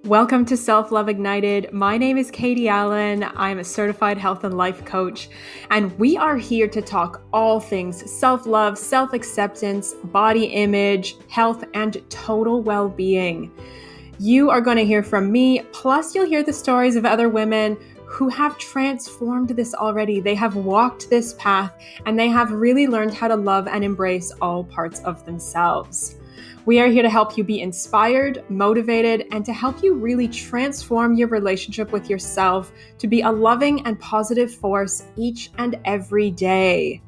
Welcome to Self-Love Ignited. My name is Katie Allen. I'm a certified health and life coach, and we are here to talk all things self-love, self-acceptance, body image, health, and total well-being. You are going to hear from me, plus you'll hear the stories of other women who have transformed this already. They have walked this path, and they have really learned how to love and embrace all parts of themselves. We are here to help you be inspired, motivated, and to help you really transform your relationship with yourself to be a loving and positive force each and every day.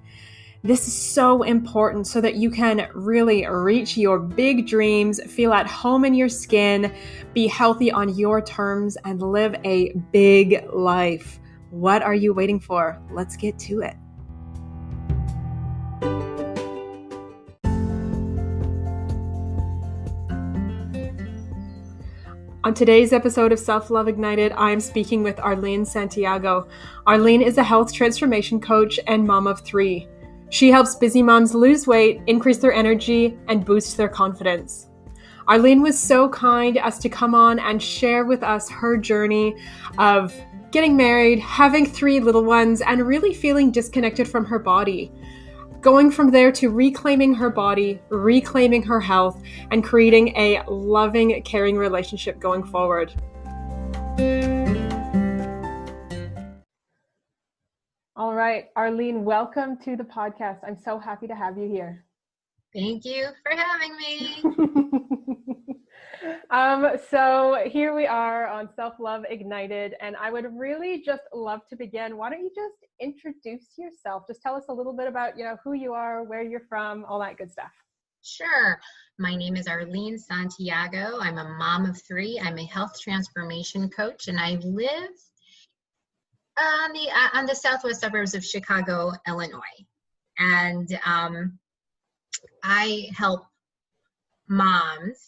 This is so important so that you can really reach your big dreams, feel at home in your skin, be healthy on your terms, and live a big life. What are you waiting for? Let's get to it. On today's episode of Self-Love Ignited, I am speaking with Arlene Santiago. Arlene is a health transformation coach and mom of 3. She helps busy moms lose weight, increase their energy, and boost their confidence. Arlene was so kind as to come on and share with us her journey of getting married, having 3 little ones, and really feeling disconnected from her body. Going from there to reclaiming her body, reclaiming her health, and creating a loving, caring relationship going forward. All right, Arlene, welcome to the podcast. I'm so happy to have you here. Thank you for having me. So here we are on Self-Love Ignited, and I would really just love to begin. Why don't you just introduce yourself? Just tell us a little bit about, who you are, where you're from, all that good stuff. Sure. My name is Arlene Santiago. I'm a mom of 3. I'm a health transformation coach, and I live on the southwest suburbs of Chicago, Illinois. And I help moms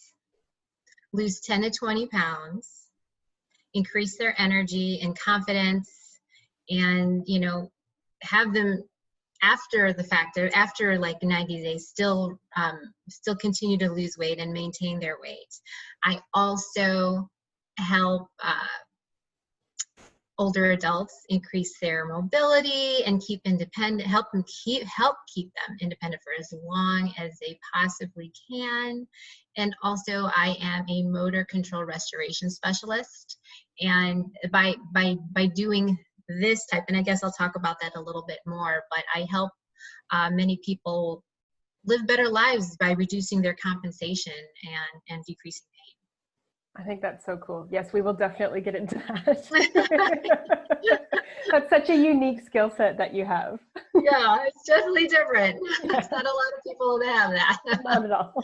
lose 10 to 20 pounds, increase their energy and confidence, and, have them after the fact, or after like 90 days, still continue to lose weight and maintain their weight. I also help older adults increase their mobility and help keep them independent for as long as they possibly can. And also I am a motor control restoration specialist. And by doing this type, and I guess I'll talk about that a little bit more, but I help many people live better lives by reducing their compensation and decreasing pain. I think that's so cool. Yes, we will definitely get into that. That's such a unique skill set that you have. Yeah, it's definitely different. Yeah. It's not a lot of people that have that. Not at all.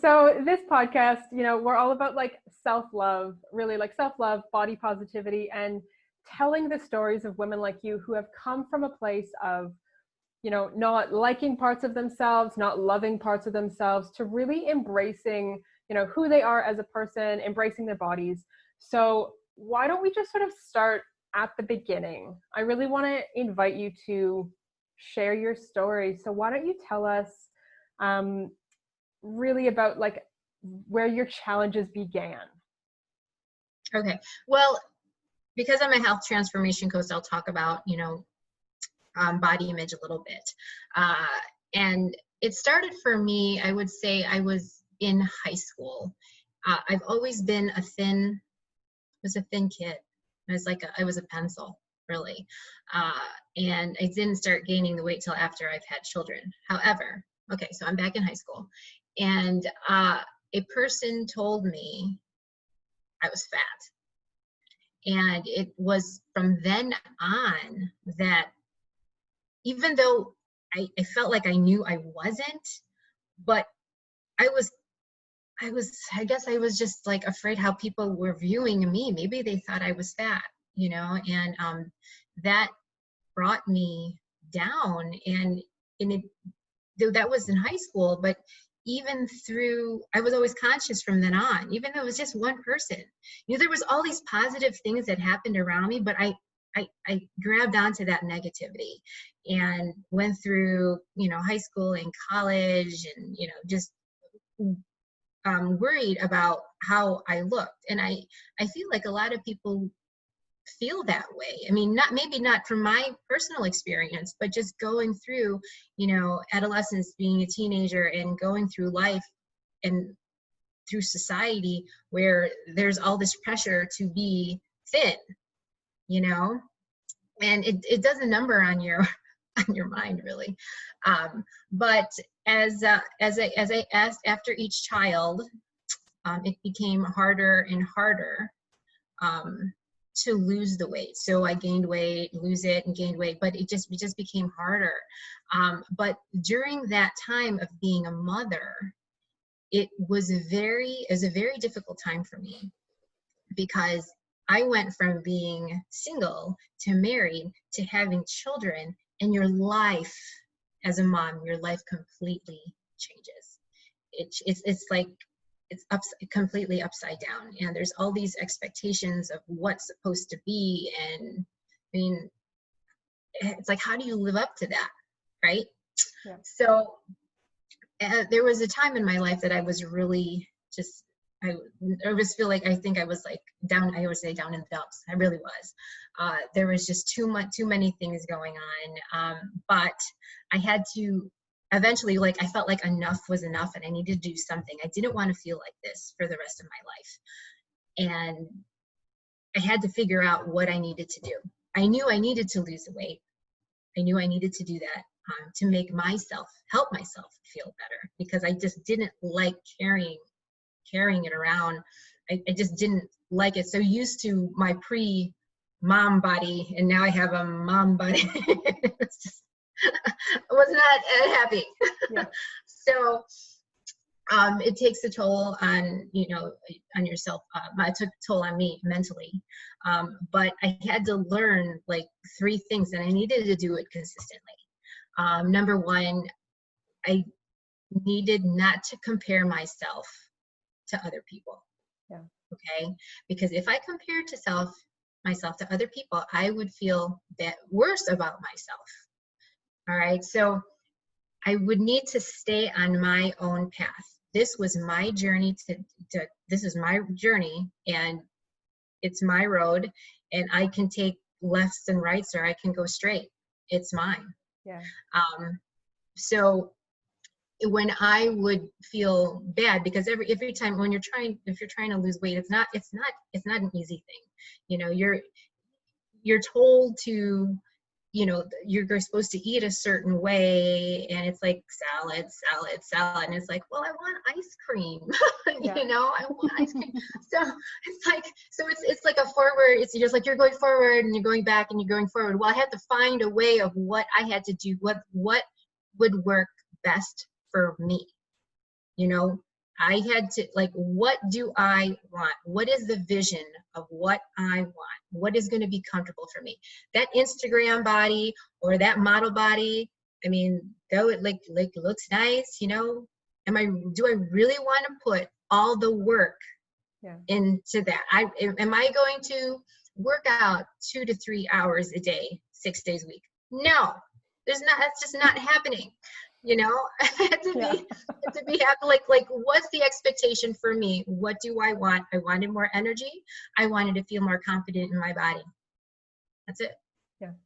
So this podcast, we're all about like self-love, really like self-love, body positivity, and telling the stories of women like you who have come from a place of, not liking parts of themselves, not loving parts of themselves, to really embracing who they are as a person, embracing their bodies. So why don't we just sort of start at the beginning? I really want to invite you to share your story. So why don't you tell us really about like where your challenges began? Okay. Well, because I'm a health transformation coach, I'll talk about, body image a little bit. And it started for me, I would say I was in high school. I've always been a thin kid. I was a pencil, really. And I didn't start gaining the weight till after I've had children. However, okay, so I'm back in high school, and a person told me I was fat. And it was from then on that, even though I felt like I knew I wasn't, but I guess I was just like afraid how people were viewing me. Maybe they thought I was fat, and that brought me down. And that was in high school, but even I was always conscious from then on, even though it was just one person. There was all these positive things that happened around me, but I grabbed onto that negativity and went through, high school and college and, just worried about how I looked. And I feel like a lot of people feel that way. I mean, maybe not from my personal experience, but just going through, adolescence, being a teenager and going through life and through society where there's all this pressure to be thin, and it does a number on your on your mind, really. But as I asked after each child, it became harder and harder to lose the weight. So I gained weight, lose it, and gained weight, but it just became harder. But during that time of being a mother, it was a very difficult time for me, because I went from being single to married to having children, and your life as a mom, your life completely changes. It's like it's completely upside down, and there's all these expectations of what's supposed to be, and I mean, it's like, how do you live up to that, right? Yeah. So there was a time in my life that I was really just, I always feel like, I think I was like down, I always say down in the dumps. I really was. There was just too many things going on. But I had to eventually, like, I felt like enough was enough and I needed to do something. I didn't want to feel like this for the rest of my life. And I had to figure out what I needed to do. I knew I needed to lose the weight. I knew I needed to do that to make help myself feel better, because I just didn't like carrying it around. I just didn't like it. So used to my pre-mom body, and now I have a mom body. It's just, I was not happy. Yeah. So it takes a toll on, on yourself. It took a toll on me mentally. But I had to learn like 3 things, and I needed to do it consistently. Number 1, I needed not to compare myself to other people. Yeah. Okay. Because if I compared myself to other people, I would feel worse about myself. All right. So I would need to stay on my own path. This was my journey this is my journey, and it's my road, and I can take lefts and rights, or I can go straight. It's mine. Yeah. So when I would feel bad, because every time if you're trying to lose weight, it's not an easy thing. You're told to, you're supposed to eat a certain way, and it's like salad, and it's like, well, I want ice cream. Yeah. I want ice cream. So it's like a forward, it's just like you're going forward and you're going back and you're going forward. Well, I had to find a way of what I had to do, what would work best for me. I had to, like, what do I want? What is the vision of what I want? What is going to be comfortable for me? That Instagram body or that model body, I mean, though it like looks nice, do I really want to put all the work into that? Am I going to work out 2 to 3 hours a day, 6 days a week? No, that's just not happening. To be happy, like what's the expectation for me? What do I want? I wanted more energy. I wanted to feel more confident in my body. That's it.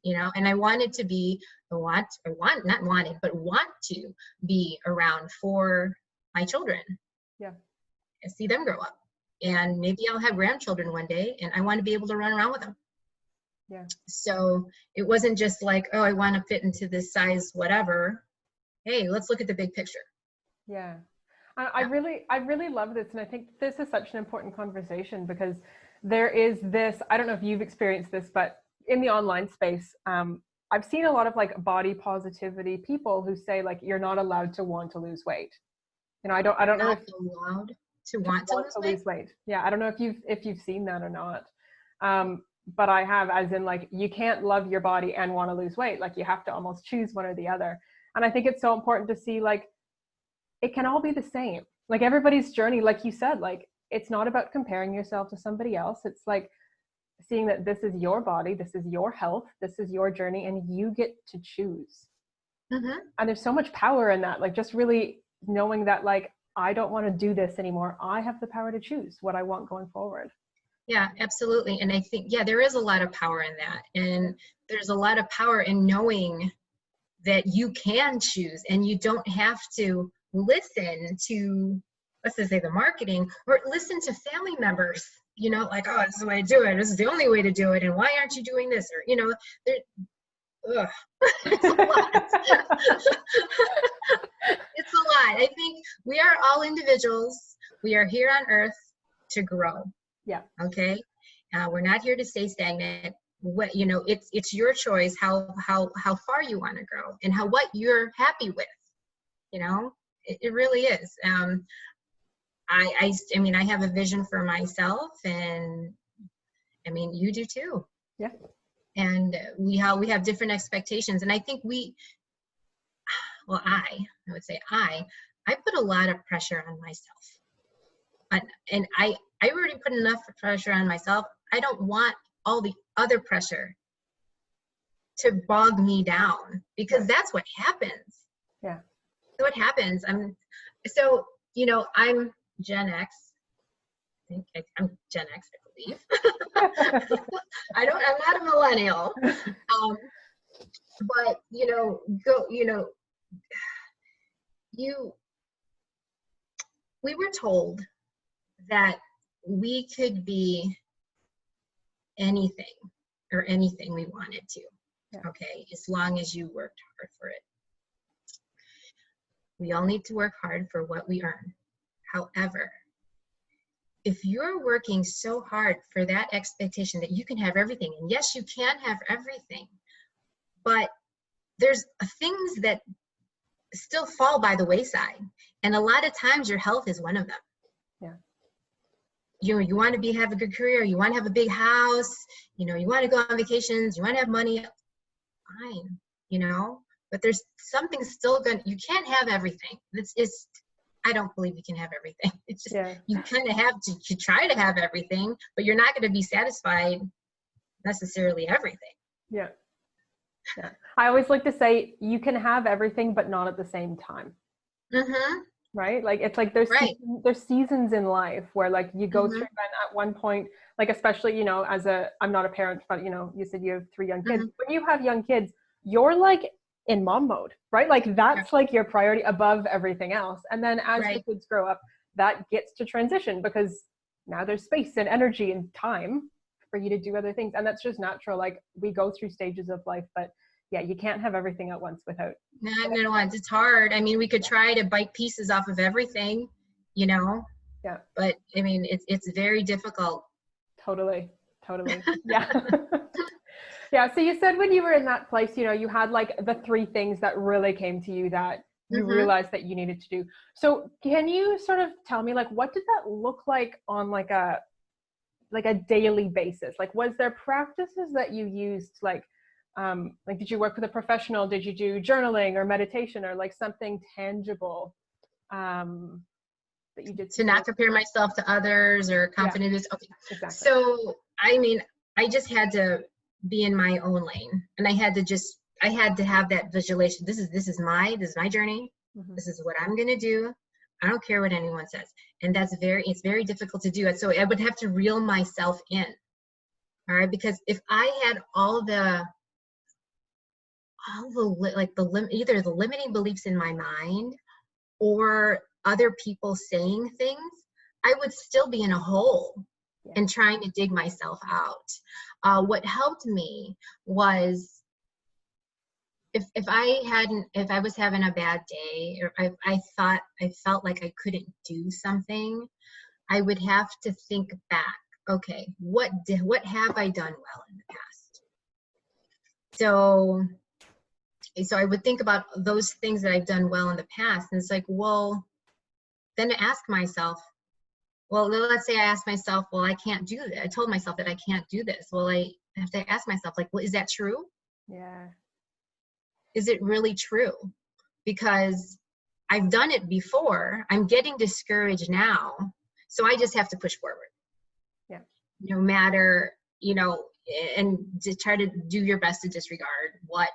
Yeah. And I wanted to be, want to be around for my children. Yeah. And see them grow up. And maybe I'll have grandchildren one day, and I want to be able to run around with them. Yeah. So it wasn't just like, oh, I want to fit into this size, whatever. Hey, let's look at the big picture. Yeah. I really love this. And I think this is such an important conversation, because there is this, I don't know if you've experienced this, but in the online space, I've seen a lot of like body positivity people who say like, you're not allowed to want to lose weight. I don't know if allowed to want to lose weight. Yeah. I don't know if you've seen that or not. But I have, as in like, you can't love your body and want to lose weight. Like you have to almost choose one or the other. And I think it's so important to see like, it can all be the same. Like everybody's journey, like you said, like it's not about comparing yourself to somebody else. It's like seeing that this is your body, this is your health, this is your journey, and you get to choose. Mm-hmm. And there's so much power in that. Like just really knowing that like, I don't want to do this anymore. I have the power to choose what I want going forward. Yeah, absolutely. And I think, yeah, there is a lot of power in that. And there's a lot of power in knowing that you can choose and you don't have to listen to, let's just say, the marketing, or listen to family members, you know, like, oh, this is the way to do it. This is the only way to do it. And why aren't you doing this? Or, you know, it's a lot. It's a lot. I think we are all individuals. We are here on earth to grow. Yeah. Okay. We're not here to stay stagnant. What, you know, it's your choice how far you want to grow and what you're happy with. You know, it really is. I mean, I have a vision for myself, and I mean, you do too. Yeah. And we have different expectations, and I think I would say I put a lot of pressure on myself, and I already put enough pressure on myself. I don't want all the other pressure to bog me down, because that's what happens. Yeah. So what happens? So, you know, I'm Gen X. I'm Gen X, I believe. I'm not a millennial. But, you know, we were told that we could be anything we wanted to. Yeah. Okay, as long as you worked hard for it. We all need to work hard for what we earn. However, if you're working so hard for that expectation that you can have everything, and yes, you can have everything, but there's things that still fall by the wayside. And a lot of times your health is one of them. Yeah. You want to have a good career, you want to have a big house, you know, you want to go on vacations, you want to have money, fine, you know, but there's something still you can't have everything. I don't believe you can have everything. It's just, you kind of have to try to have everything, but you're not going to be satisfied necessarily everything. Yeah. Yeah. I always like to say you can have everything, but not at the same time. Mm-hmm. Right? Like, it's like there's seasons in life where, like, you go through at one point, like, especially, you know, I'm not a parent, but, you know, you said you have 3 young kids. When you have young kids, you're like in mom mode, right? Like, that's like your priority above everything else. And then as the kids grow up, that gets to transition, because now there's space and energy and time for you to do other things. And that's just natural. Like, we go through stages of life, but yeah, you can't have everything at once without. Not at once. It's hard. I mean, we could try to bite pieces off of everything, you know? Yeah. But I mean, it's very difficult. Totally. Yeah. Yeah. So you said when you were in that place, you know, you had like the 3 things that really came to you that you realized that you needed to do. So can you sort of tell me, like, what did that look like on like a daily basis? Like, was there practices that you used, like did you work with a professional? Did you do journaling or meditation or like something tangible that you did to not compare myself to others or confidence? Okay. Exactly. So, I mean, I just had to be in my own lane, and I had to have that visualization. This is my journey. This is what I'm going to do. I don't care what anyone says. And it's very difficult to do it. So I would have to reel myself in. All right. Because if I had either the limiting beliefs in my mind or other people saying things, I would still be in a hole and trying to dig myself out. What helped me was if I was having a bad day, or I felt like I couldn't do something, I would have to think back. Okay, what have I done well in the past? So I would think about those things that I've done well in the past, and it's like, well, then to ask myself, well, let's say I asked myself, well, I can't do that. I told myself that I can't do this. Well, I have to ask myself, like, well, is that true? Yeah. Is it really true? Because I've done it before. I'm getting discouraged now. So I just have to push forward. Yeah. No matter, you know, and to try to do your best to disregard what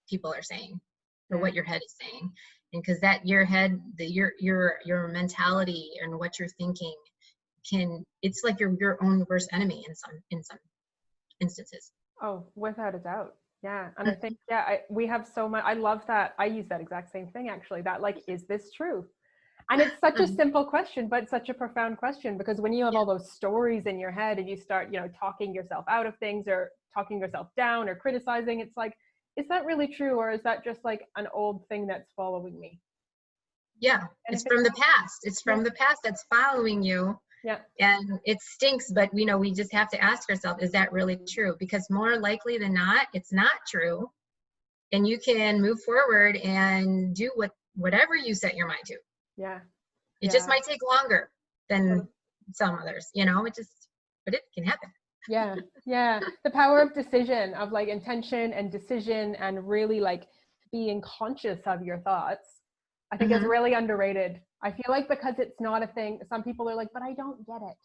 people are saying or what your head is saying. And because that your head, your mentality and what you're thinking it's like your own worst enemy in some instances. Oh, without a doubt. Yeah. And I think, we have so much, I love that. I use that exact same thing, actually, that like, is this true? And it's such a simple question, but such a profound question, because when you have all those stories in your head and you start, talking yourself out of things or talking yourself down or criticizing, it's like, is that really true? Or is that just like an old thing that's following me? Yeah. It's from the past. It's from the past that's following you. Yeah. And it stinks, but we just have to ask ourselves, is that really true? Because more likely than not, it's not true. And you can move forward and do whatever you set your mind to. Yeah. It just might take longer than some others, but it can happen. Yeah. Yeah. The power of decision, of like intention and decision, and really like being conscious of your thoughts, I think is really underrated. I feel like because it's not a thing, some people are like, but I don't get it.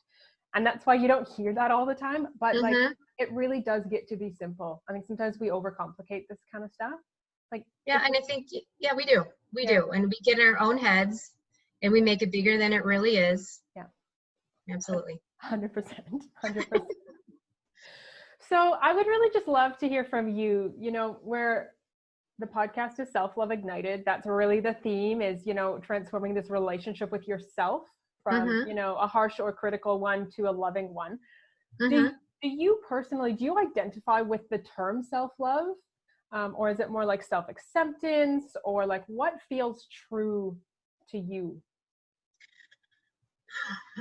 And that's why you don't hear that all the time. But like, it really does get to be simple. I mean, sometimes we overcomplicate this kind of stuff. Like, and I think, we do. We do. And we get in our own heads and we make it bigger than it really is. Yeah. Absolutely. 100%. 100%. So I would really just love to hear from you, where the podcast is Self-Love Ignited. That's really the theme, is, transforming this relationship with yourself from, a harsh or critical one to a loving one. Do you personally, do you identify with the term self-love? Or is it more like self-acceptance, or like what feels true to you?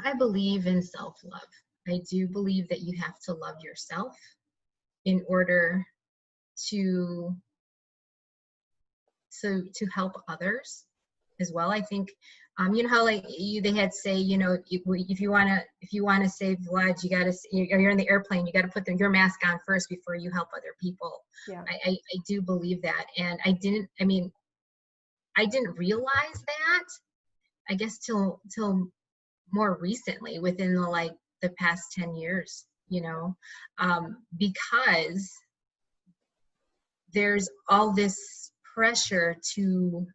I believe in self-love. I do believe that you have to love yourself in order to help others as well. I think, how like they had say, if you want to save lives, you're in the airplane, you got to put your mask on first before you help other people. Yeah. I do believe that. And I didn't realize that, I guess, till more recently, within the past 10 years, because there's all this pressure to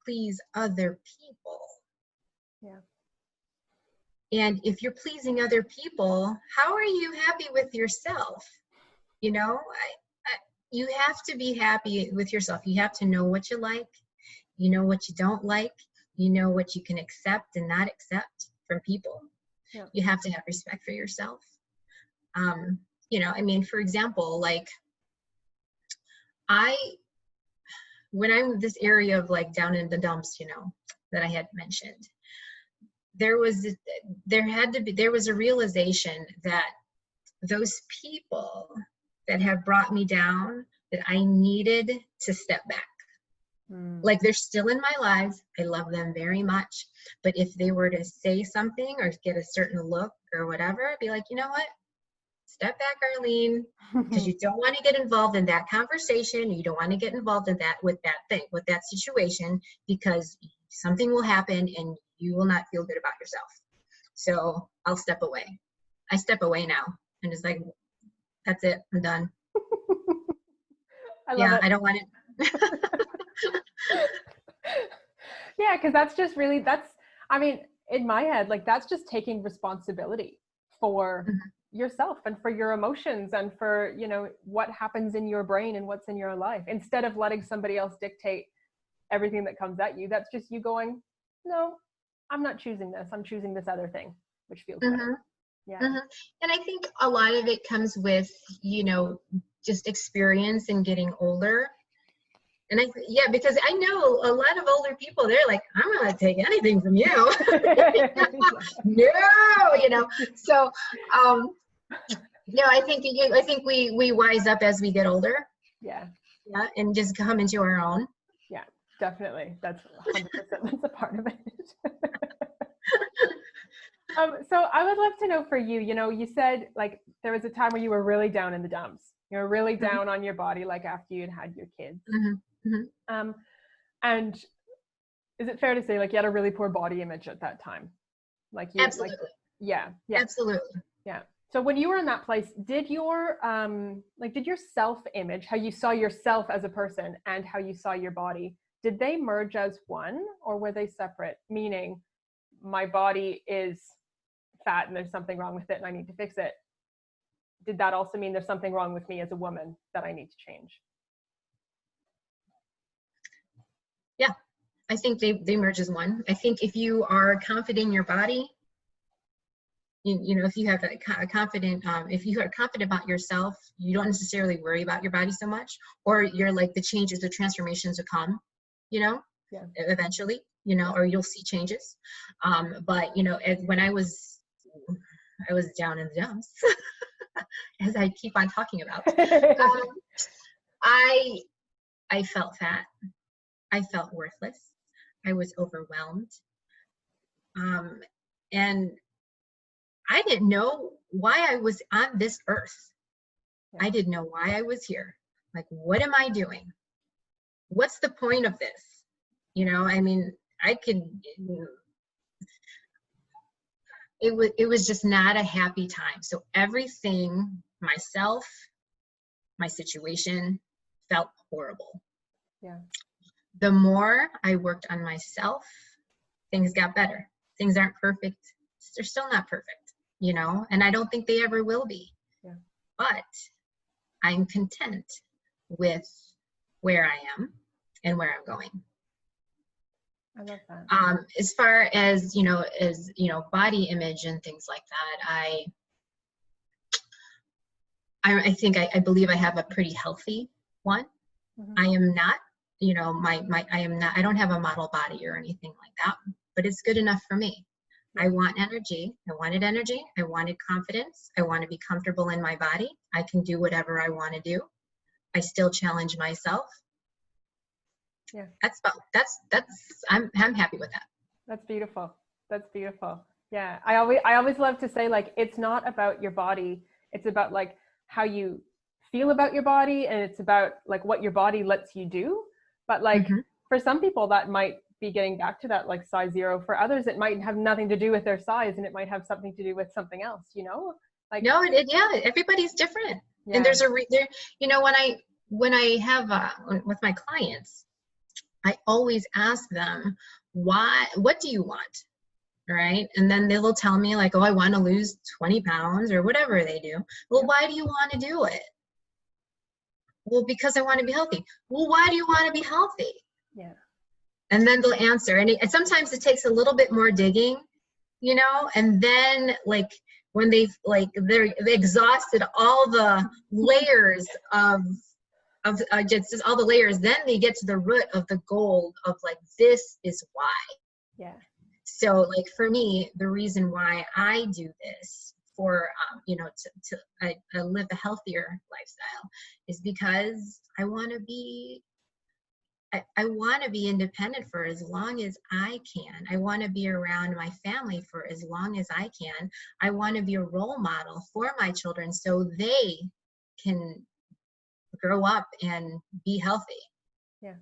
please other people. Yeah. And if you're pleasing other people, how are you happy with yourself? You have to be happy with yourself. You have to know what you like, what you don't like, what you can accept and not accept from people. Yeah. You have to have respect for yourself. For example, when I'm this area of down in the dumps, that I had mentioned, there was a realization that those people that have brought me down, that I needed to step back. Like, they're still in my lives. I love them very much. But if they were to say something or get a certain look or whatever, I'd be like, you know what? Step back, Arlene, because you don't want to get involved in that conversation. You don't want to get involved in that with that situation, because something will happen and you will not feel good about yourself. So I'll step away. I step away now, and it's like, that's it. I'm done. I love it. I don't want it. Yeah, because that's just really, in my head, like, that's just taking responsibility for yourself and for your emotions and for, what happens in your brain and what's in your life, instead of letting somebody else dictate everything that comes at you. That's just you going, no, I'm not choosing this. I'm choosing this other thing, which feels better. Yeah. And I think a lot of it comes with, just experience and getting older. And because I know a lot of older people, they're like, I'm not going to take anything from you. No, So, I think we wise up as we get older. Yeah. Yeah. And just come into our own. Yeah, definitely. That's 100%. That's a part of it. So I would love to know for you, you said like there was a time where you were really down in the dumps. You were really down on your body, like after you had your kids. And is it fair to say like you had a really poor body image at that time? Absolutely. Absolutely. Yeah. So when you were in that place, did your self-image, how you saw yourself as a person and how you saw your body, did they merge as one, or were they separate? Meaning my body is fat and there's something wrong with it and I need to fix it. Did that also mean there's something wrong with me as a woman that I need to change? Yeah, I think they merge as one. I think if you are confident in your body, you know, if you have a confident, if you are confident about yourself, you don't necessarily worry about your body so much, or you're like the changes, the transformations will come, you know, Yeah. eventually, you know, or you'll see changes. But you know, when I was down in the dumps, as I keep on talking about, I felt fat. I felt worthless. I was overwhelmed. And I didn't know why I was on this earth. Yeah. I didn't know why I was here. Like, what am I doing? What's the point of this? You know, I mean, it was just not a happy time. So everything, myself, my situation, felt horrible. Yeah. The more I worked on myself, things got better. Things aren't perfect. They're still not perfect, you know, and I don't think they ever will be. Yeah. But I'm content with where I am and where I'm going. I love that. As far as, you know, body image and things like that, I believe I have a pretty healthy one. Mm-hmm. I am not, you know, I don't have a model body or anything like that, but it's good enough for me. I want energy. I wanted energy. I wanted confidence. I want to be comfortable in my body. I can do whatever I want to do. I still challenge myself. Yeah. I'm happy with that. That's beautiful. That's beautiful. Yeah. I always love to say, like, it's not about your body. It's about like how you feel about your body, and it's about like what your body lets you do. But like for some people that might be getting back to that like size 0. For others, it might have nothing to do with their size, and it might have something to do with something else, you know? Like, no, everybody's different. Yeah. And there's you know, when I have with my clients, I always ask them, what do you want? Right? And then they will tell me like, oh, I want to lose 20 pounds or whatever they do. Well, why do you want to do it? Well, because I want to be healthy. Well, why do you want to be healthy? Yeah. And then they'll answer. And sometimes it takes a little bit more digging, you know, and then like when they exhausted all the layers of just all the layers, then they get to the root of the gold of like, this is why. Yeah. So like for me, the reason why I do this for, you know, I live a healthier lifestyle is because I want to be independent for as long as I can. I want to be around my family for as long as I can. I want to be a role model for my children so they can grow up and be healthy. Yeah.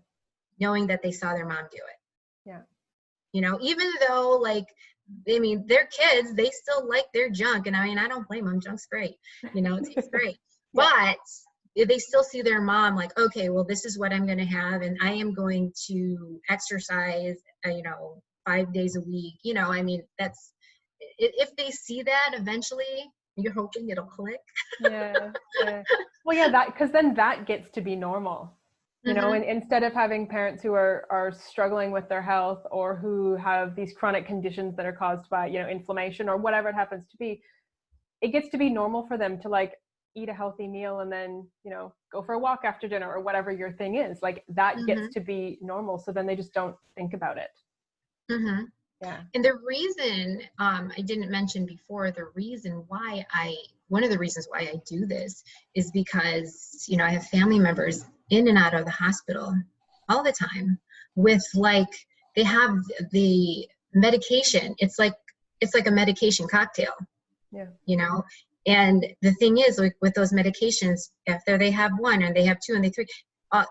Knowing that they saw their mom do it. Yeah. You know, even though like, I mean, they're kids, they still like their junk. And I mean, I don't blame them. Junk's great. You know, it's great. Yeah. But they still see their mom like, okay, well, this is what I'm going to have. And I am going to exercise, you know, 5 days a week. You know, I mean, that's, if they see that eventually, you're hoping it'll click. Yeah. Well, yeah, because then that gets to be normal. You know, and instead of having parents who are struggling with their health, or who have these chronic conditions that are caused by, you know, inflammation or whatever it happens to be, it gets to be normal for them to like eat a healthy meal and then, you know, go for a walk after dinner or whatever your thing is. Like that gets to be normal. So then they just don't think about it. Yeah. And the reason I didn't mention before, one of the reasons why I do this is because, you know, I have family members in and out of the hospital all the time with like, they have the medication. It's like a medication cocktail. Yeah. You know, and the thing is, like with those medications, after they have one and they have two and they three,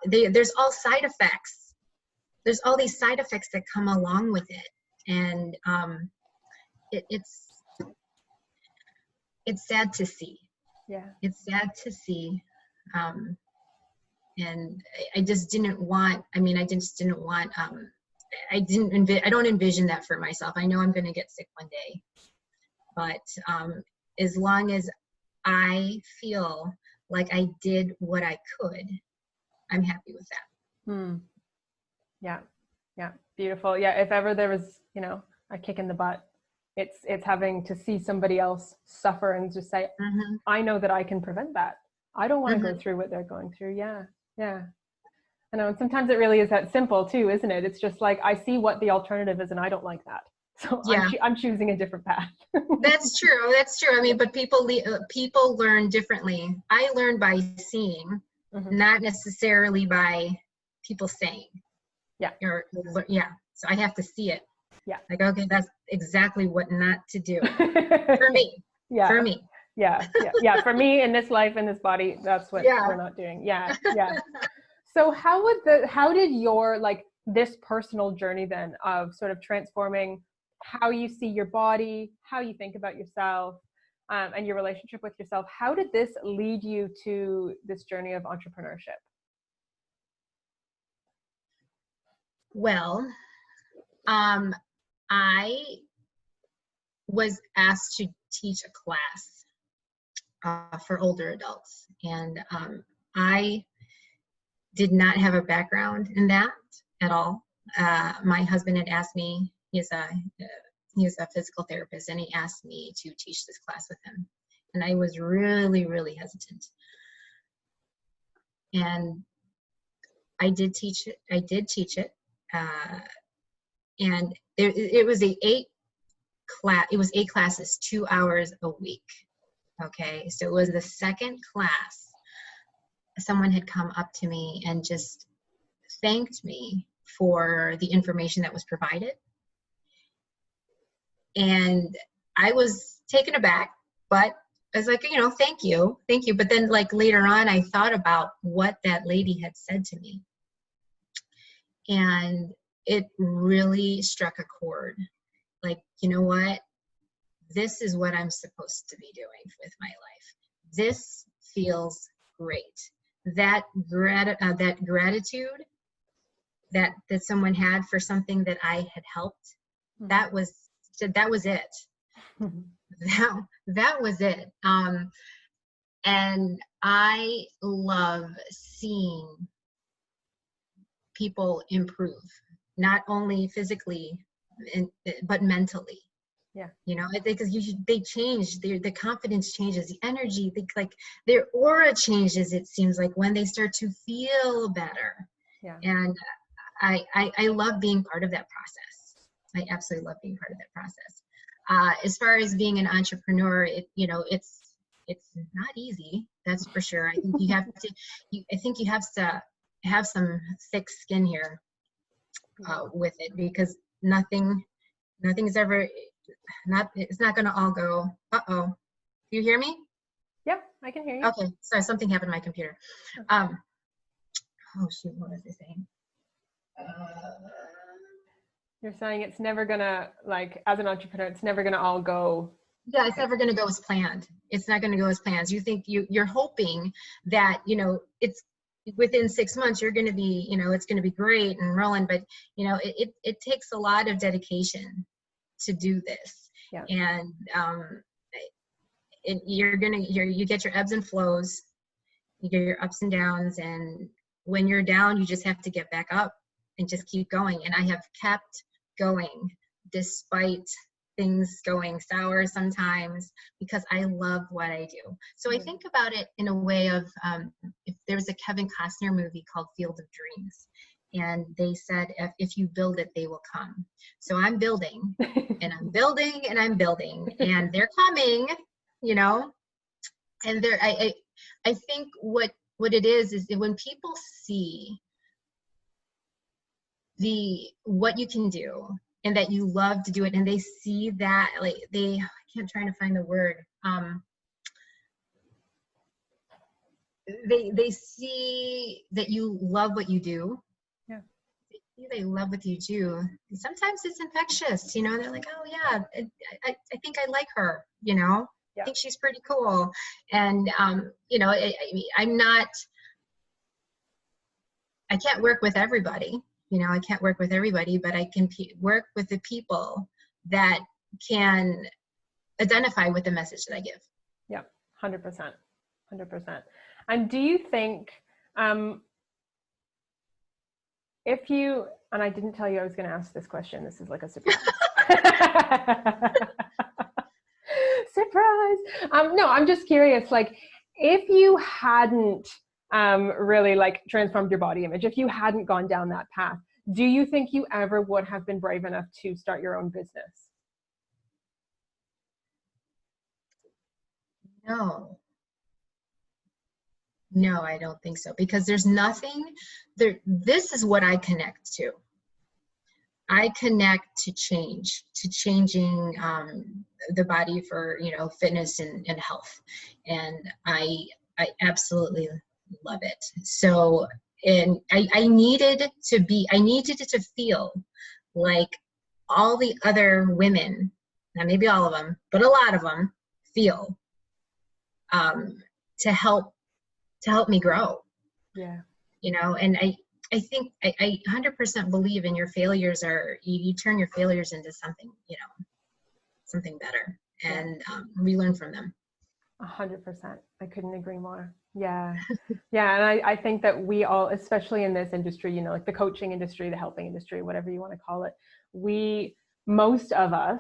there's all side effects. There's all these side effects that come along with it. And it's sad to see. Yeah. It's sad to see And I just didn't want, I just didn't want, I don't envision that for myself. I know I'm going to get sick one day, but as long as I feel like I did what I could, I'm happy with that. Yeah. Yeah. Beautiful. Yeah. If ever there was, a kick in the butt, it's having to see somebody else suffer and just say, I know that I can prevent that. I don't want to go through what they're going through. Yeah. Yeah. I know. And sometimes it really is that simple too, isn't it? It's just like, I see what the alternative is and I don't like that. So yeah. I'm choosing a different path. That's true. That's true. But people learn differently. I learn by seeing, not necessarily by people saying. Yeah. So I have to see it. Yeah. Like, okay, that's exactly what not to do for me. Yeah. For me. Yeah. Yeah. Yeah. For me in this life, in this body, that's what we're not doing. Yeah. Yeah. So how did your, this personal journey then of sort of transforming how you see your body, how you think about yourself, and your relationship with yourself, how did this lead you to this journey of entrepreneurship? Well, I was asked to teach a class for older adults, and I did not have a background in that at all. My husband had asked me, he's a physical therapist, and he asked me to teach this class with him. And I was really, really hesitant. And I did teach it. And it was it was 8 classes, 2 hours a week. Okay. So it was the second class. Someone had come up to me and just thanked me for the information that was provided. And I was taken aback, but I was like, thank you. But then later on, I thought about what that lady had said to me. And it really struck a chord. Like, you know what? This is what I'm supposed to be doing with my life. This feels great. That gratitude that someone had for something that I had helped, that was it. That was it. And I love seeing people improve, not only physically, but mentally. Yeah. Because they change, the confidence changes, the energy, their aura changes, it seems like, when they start to feel better. Yeah. And I love being part of that process. I absolutely love being part of that process. As far as being an entrepreneur, it's not easy. That's for sure. I think you have to have some thick skin here with it, because nothing's ever it's not going to all go. Do you hear me? Yep, I can hear you. Okay, sorry, something happened to my computer. Oh shoot, what was I saying? You're saying it's never gonna, as an entrepreneur, it's never gonna all go. Yeah, it's never gonna go as planned. It's not gonna go as planned. You think you're hoping that, it's within 6 months you're gonna be, it's gonna be great and rolling, but it takes a lot of dedication to do this. Yeah. And you get your ebbs and flows, you get your ups and downs, and when you're down, you just have to get back up and just keep going. And I have kept going despite things going sour sometimes, because I love what I do. So I think about it in a way of, if there's a Kevin Costner movie called Field of Dreams, and they said, if you build it, they will come. So I'm building and I'm building and I'm building, and they're coming, and I think what it is that when people see what you can do, and that you love to do it, and they see that, I can't, trying to find the word, they see that you love what you do. Yeah. They love what you do. And sometimes it's infectious, they're like, oh yeah, I think I like her, Yeah. I think she's pretty cool. And I'm not, I can't work with everybody. You know, I can't work with everybody, but I can work with the people that can identify with the message that I give. Yeah, 100%. 100%. And do you think, if you, and I didn't tell you I was going to ask this question, this is like a surprise. Surprise. No, I'm just curious, like, if you hadn't really like transformed your body image, if you hadn't gone down that path, do you think you ever would have been brave enough to start your own business? No, I don't think so, because there's nothing there. This is what I connect to. I connect to change, to changing the body for, you know, fitness and health. And I absolutely love it. So, and I needed it to feel like all the other women, not maybe all of them, but a lot of them feel, to help me grow. Yeah. You know, and I think I 100% believe in your failures you turn your failures into something, you know, something better, and we learn from them. 100%. I couldn't agree more. Yeah. Yeah. And I think that we all, especially in this industry, you know, like the coaching industry, the helping industry, whatever you want to call it, most of us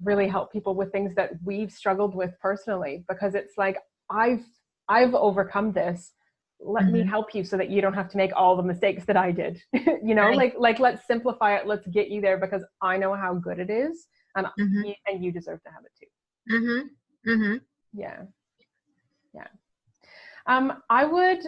really help people with things that we've struggled with personally, because it's like, I've overcome this. Let me help you so that you don't have to make all the mistakes that I did. You know, Right. like let's simplify it. Let's get you there, because I know how good it is, and you deserve to have it too. Yeah. Yeah. I would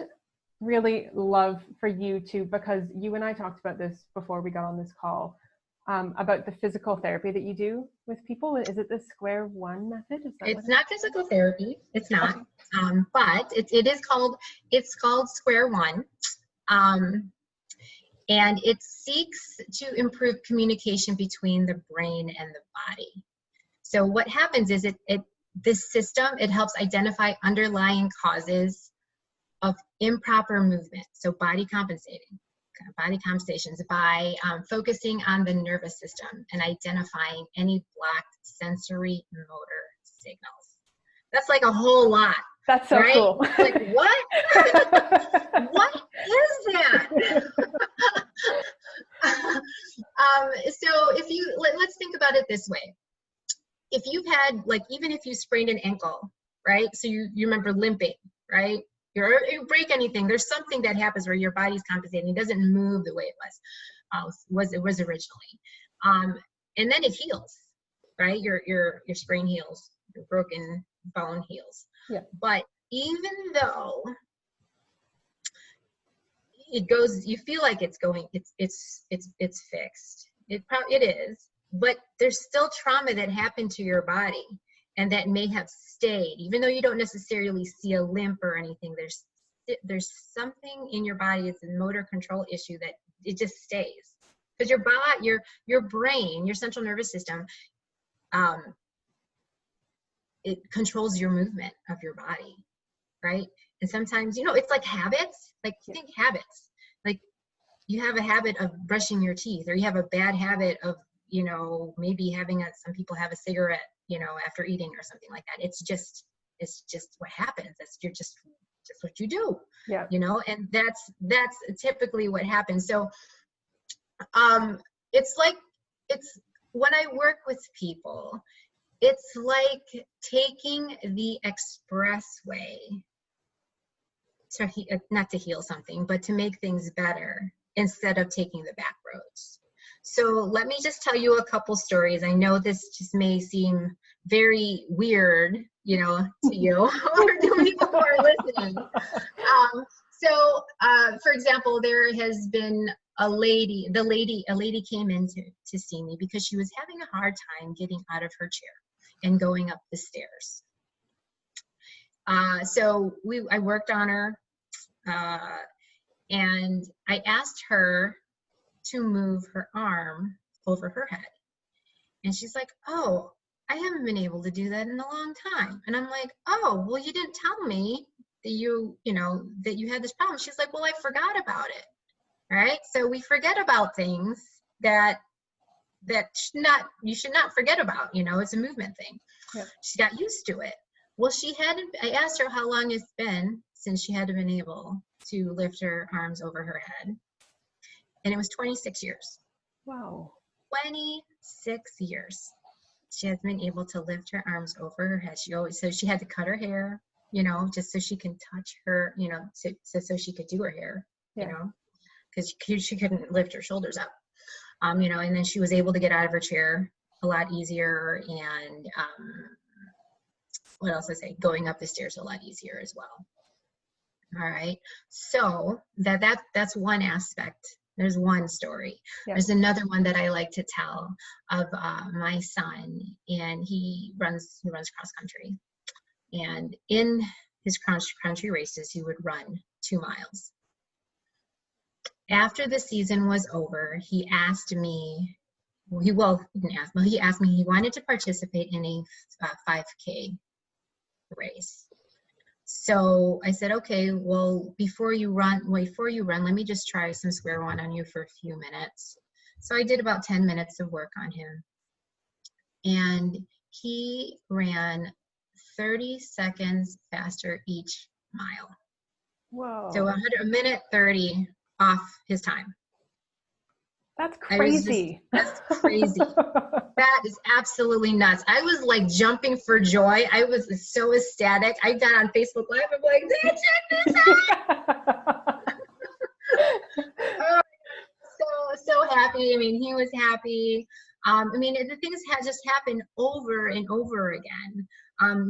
really love for you to, because you and I talked about this before we got on this call, about the physical therapy that you do with people. Is it the square one method? It's not physical therapy. It's not. Okay. But it is called, it's called Square One. And it seeks to improve communication between the brain and the body. So what happens is this system, it helps identify underlying causes of improper movement. So body compensations by focusing on the nervous system and identifying any blocked sensory motor signals. That's like a whole lot. That's so right? Cool. Like, what? What is that? So if let's think about it this way. If you've had, like, even if you sprained an ankle, right? So you remember limping, right? You break anything, there's something that happens where your body's compensating. It doesn't move the way it was originally. And then it heals, right? Your sprain heals, your broken bone heals. Yeah. But even though it goes, you feel like it's going, it's fixed. It is, but there's still trauma that happened to your body, and that may have stayed, even though you don't necessarily see a limp or anything. There's something in your body. It's a motor control issue that it just stays, because your body, your brain, your central nervous system, it controls your movement of your body, right? And sometimes, you know, it's like habits. Like, think habits. Like, you have a habit of brushing your teeth, or you have a bad habit of, you know, maybe some people have a cigarette, you know, after eating or something like that. It's just what happens. You're just what you do. Yeah. You know, and that's typically what happens. So it's when I work with people, it's like taking the expressway not to heal something, but to make things better, instead of taking the back roads. So let me just tell you a couple stories. I know this just may seem very weird, you know, to you or to people who are listening. For example, there has been a lady came in to see me because she was having a hard time getting out of her chair and going up the stairs. So I worked on her, and I asked her to move her arm over her head. And she's like, "Oh, I haven't been able to do that in a long time." And I'm like, "Oh, well, you didn't tell me that you had this problem." She's like, "Well, I forgot about it." right? So we forget about things that you should not forget about. It's a movement thing. Yeah. She got used to it. Well, I asked her how long it's been since she had been able to lift her arms over her head, and it was 26 years. Wow. 26 years she has been able to lift her arms over her head. So she had to cut her hair, just so she can touch her, so she could do her hair, because she couldn't lift her shoulders up, and then she was able to get out of her chair a lot easier, and what else I say? Going up the stairs a lot easier as well. All right. So that's one aspect. There's one story. Yeah. There's another one that I like to tell of my son, and he runs cross country, and in his cross country races, he would run 2 miles. After the season was over, he asked me. He didn't ask me. He asked me. He wanted to participate in a 5K race. So I said, okay, well, before you run, let me just try some square one on you for a few minutes. So I did about 10 minutes of work on him. And he ran 30 seconds faster each mile. Whoa. So 100, a minute 30 off his time. That's crazy. That's crazy. That is absolutely nuts. I was like jumping for joy. I was so ecstatic. I got on Facebook Live. I'm like, check this out. So happy. I mean, he was happy. The things just happened over and over again.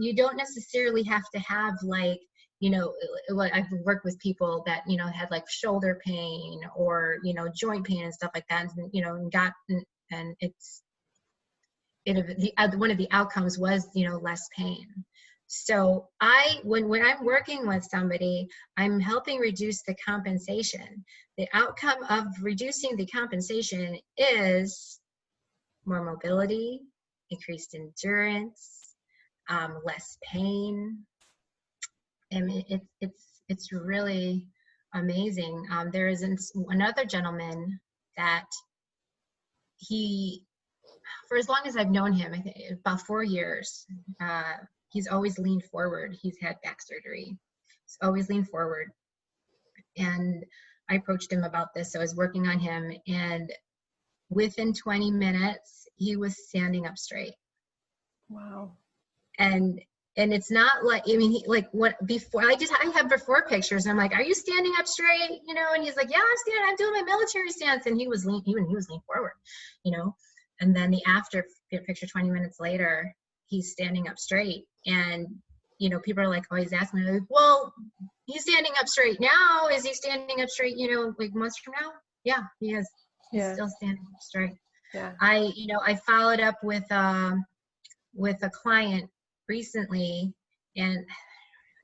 You don't necessarily have to have like, I've worked with people that, had like shoulder pain or, joint pain and stuff like that. And one of the outcomes was, less pain. So when I'm working with somebody, I'm helping reduce the compensation. The outcome of reducing the compensation is more mobility, increased endurance, less pain. And it's really amazing. There is another gentleman that for as long as I've known him, I think about 4 years, he's always leaned forward. He's had back surgery. He's always leaned forward. And I approached him about this. So I was working on him, and within 20 minutes, he was standing up straight. Wow. And it's not like, I have before pictures, and I'm like, are you standing up straight? And he's like, yeah, I'm doing my military stance. And he was lean forward, and then the after picture 20 minutes later, he's standing up straight. And, people are like always asking me, like, well, he's standing up straight now. Is he standing up straight, like months from now? Yeah, he is. He's still standing up straight. Yeah. I followed up with a client recently, and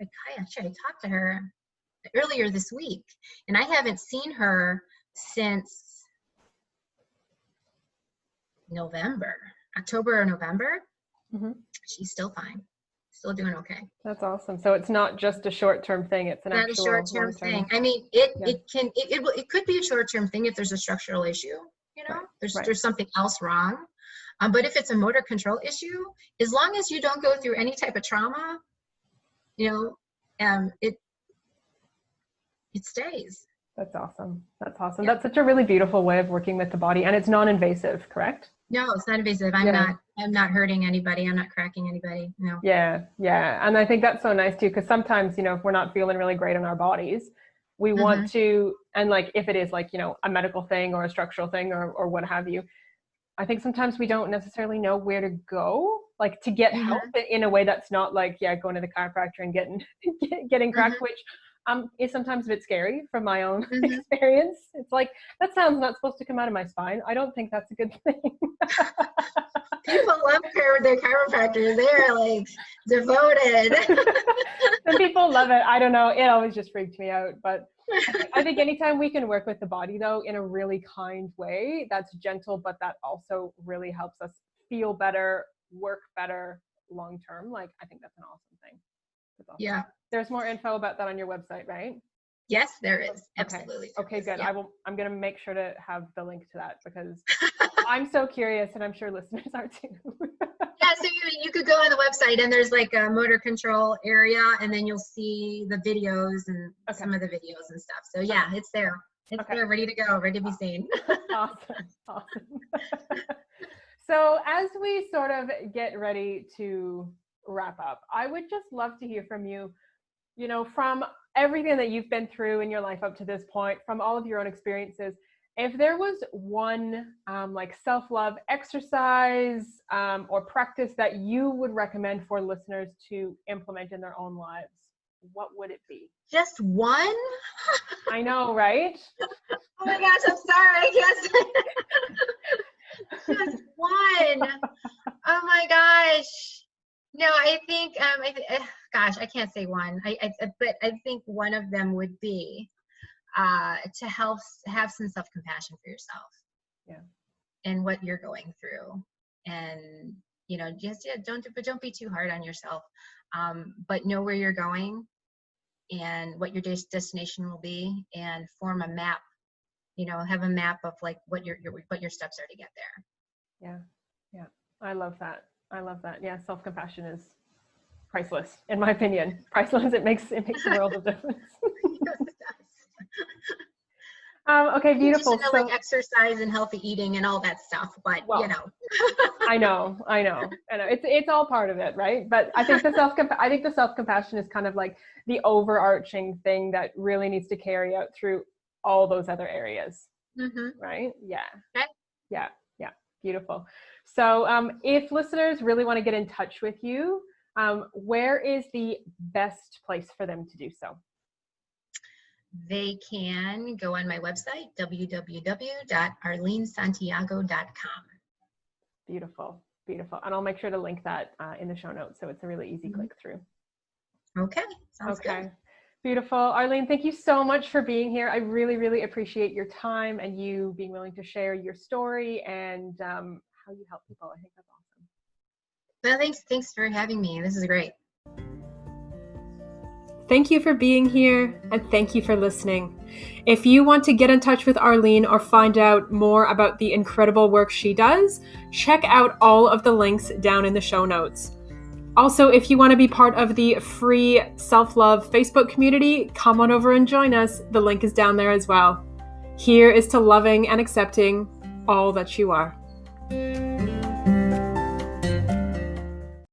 I talked to her earlier this week, and I haven't seen her since October or November. Mm-hmm. She's still fine, still doing okay. That's awesome. So it's not just a short-term thing; it's an actual short-term thing. I mean, it could be a short-term thing if there's a structural issue. There's something else wrong. But if it's a motor control issue, as long as you don't go through any type of trauma, it stays. That's awesome. That's awesome. Yeah. That's such a really beautiful way of working with the body, and it's non-invasive, correct? No, it's not invasive. I'm not hurting anybody. I'm not cracking anybody. No. Yeah. And I think that's so nice too, because sometimes, if we're not feeling really great in our bodies, we want to, and like, if it is like, a medical thing or a structural thing or what have you, I think sometimes we don't necessarily know where to go, like to get help in a way that's not like, going to the chiropractor and getting cracked, which is sometimes a bit scary from my own experience. It's like, that sounds not supposed to come out of my spine. I don't think that's a good thing. People love their chiropractors. They're like devoted. Some people love it. I don't know. It always just freaked me out. But I think anytime we can work with the body, though, in a really kind way, that's gentle, but that also really helps us feel better, work better long term. Like, I think that's an awesome thing. That's awesome. Yeah. There's more info about that on your website, right? Yes, there is. Absolutely. Okay, good. Yeah. I'm going to make sure to have the link to that because I'm so curious and I'm sure listeners are too. Yeah, so you could go on the website and there's like a motor control area and then you'll see the videos and some of the videos and stuff. So yeah, it's there. It's there, ready to go, ready to be seen. Awesome. So as we sort of get ready to wrap up, I would just love to hear from you, from everything that you've been through in your life up to this point, from all of your own experiences, if there was one like self-love exercise or practice that you would recommend for listeners to implement in their own lives, what would it be? Just one? I know, right? Oh my gosh, I'm sorry. Just one. Oh my gosh. No, I think, gosh, I can't say one. But I think one of them would be to have some self-compassion for yourself. Yeah. And what you're going through, and don't be too hard on yourself. But know where you're going and what your destination will be, and form a map. Have a map of like what your steps are to get there. Yeah. I love that. Yeah, self-compassion is priceless, in my opinion. Priceless. It makes a world of difference. Okay, beautiful. So, like exercise and healthy eating and all that stuff, but I know. It's all part of it, right? But I think the self-compassion is kind of like the overarching thing that really needs to carry out through all those other areas, right? Yeah. Okay. Yeah. Beautiful. So, if listeners really want to get in touch with you, where is the best place for them to do so? They can go on my website, www.arlenesantiago.com. Beautiful. And I'll make sure to link that in the show notes, so it's a really easy click through. Okay. Sounds good. Beautiful. Arlene, thank you so much for being here. I really, really appreciate your time and you being willing to share your story and how you help people. I think that's awesome. Well, thanks for having me. This is great. Thank you for being here and thank you for listening. If you want to get in touch with Arlene or find out more about the incredible work she does, check out all of the links down in the show notes. Also, if you want to be part of the free self-love Facebook community, come on over and join us. The link is down there as well. Here is to loving and accepting all that you are.